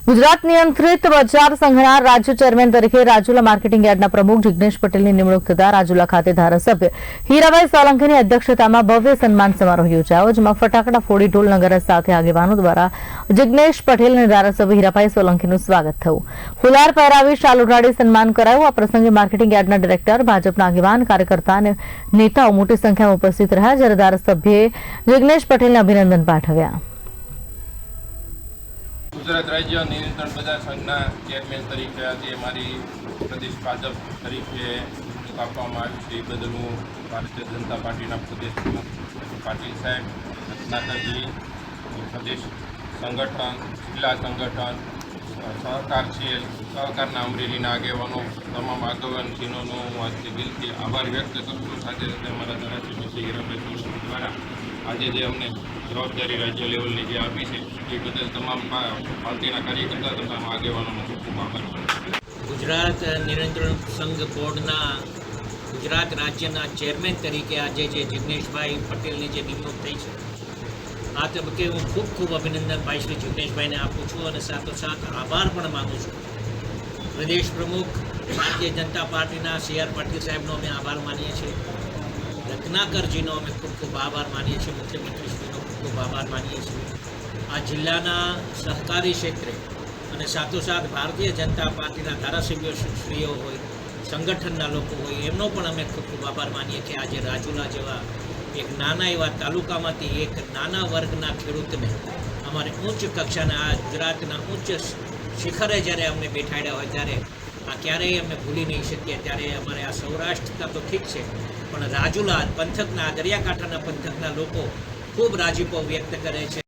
ગુજરાત નિયંત્રિત બજાર સંઘના રાજ્ય ચેરમેન તરીકે રાજુલા માર્કેટિંગ યાર્ડના પ્રમુખ જિગ્નેશ પટેલની નિમણૂક થતા રાજુલા ખાતે ધારાસભ્ય હીરાભાઈ સોલંકીની અધ્યક્ષતામાં ભવ્ય સન્માન સમારોહ યોજાયો, જેમાં ફટાકડા ફોડી ઢોલ નગારા સાથે આગેવાનો દ્વારા જિગ્નેશ પટેલ અને ધારાસભ્ય હીરાભાઈ સોલંકીનું સ્વાગત થયું. ફુલાર પહેરાવી શાલ ઉડાડી સન્માન કરાયું. આ પ્રસંગે માર્કેટિંગ યાર્ડના ડિરેક્ટર, ભાજપના આગેવાન, કાર્યકર્તા અને નેતાઓ મોટી સંખ્યામાં ઉપસ્થિત રહ્યા, જ્યારે ધારાસભ્યએ જિગ્નેશ પટેલને અભિનંદન પાઠવ્યા. ગુજરાત રાજ્ય નિયંત્રણ બજાર સંઘના ચેરમેન તરીકે આજે મારી પ્રદેશ ભાજપ તરીકે આપવામાં આવ્યું છે. એ બદલ હું ભારતીય જનતા પાર્ટીના પ્રદેશ પ્રમુખ પાટીલ સાહેબ, રત્નાકરજી, પ્રદેશ સંગઠન, જિલ્લા સંગઠન, સહકારના અમરેલીના આગેવાનો, તમામ આગેવાનશ્રીઓનો હું આજથી દિલથી આભાર વ્યક્ત કરું છું. સાથે સાથે અમારા ધારાસભ્ય શ્રી હીરાભાઈ સોલંકી દ્વારા આજે જે અમને જવાબદારી રાજ્ય લેવલની જે આપી છે એ બદલ તમામ પાર્ટીના કાર્યકર્તા તથા આગેવાનોનો ખૂબ ખૂબ આભાર. ગુજરાત નિયંત્રણ સંઘ બોર્ડના ગુજરાત રાજ્યના ચેરમેન તરીકે આજે જે જિગ્નેશભાઈ પટેલની જે નિમણૂક થઈ છે, આ તબક્કે હું ખૂબ ખૂબ અભિનંદન ભાઈ શ્રી જિગ્નેશભાઈને આપું છું અને સાથોસાથ આભાર પણ માનું છું. પ્રદેશ પ્રમુખ ભારતીય જનતા પાર્ટીના સી.આર. પાટીલ સાહેબનો અમે આભાર માનીએ છીએ. રત્નાકરજીનો અમે ખૂબ ખૂબ આભાર માનીએ છીએ. મુખ્યમંત્રીશ્રીનો ખૂબ ખૂબ આભાર માનીએ છીએ. આ જિલ્લાના સહકારી ક્ષેત્રે અને સાથોસાથ ભારતીય જનતા પાર્ટીના ધારાસભ્યશ્રીઓ હોય, સંગઠનના લોકો હોય, એમનો પણ અમે ખૂબ ખૂબ આભાર માનીએ કે આજે રાજુલા જેવા એક નાના એવા તાલુકામાંથી એક નાના વર્ગના ખેડૂતને અમારે ઉચ્ચ કક્ષાના આ ગુજરાતના ઉચ્ચ શિખરે જ્યારે અમને બેઠાડ્યા હોય ત્યારે આ ક્યારેય અમે ભૂલી નહીં શકીએ. ત્યારે અમારે આ સૌરાષ્ટ્રના તો ઠીક છે, પણ રાજુલા પંથકના, દરિયાકાંઠાના પંથકના લોકો ખૂબ રાજીપો વ્યક્ત કરે છે.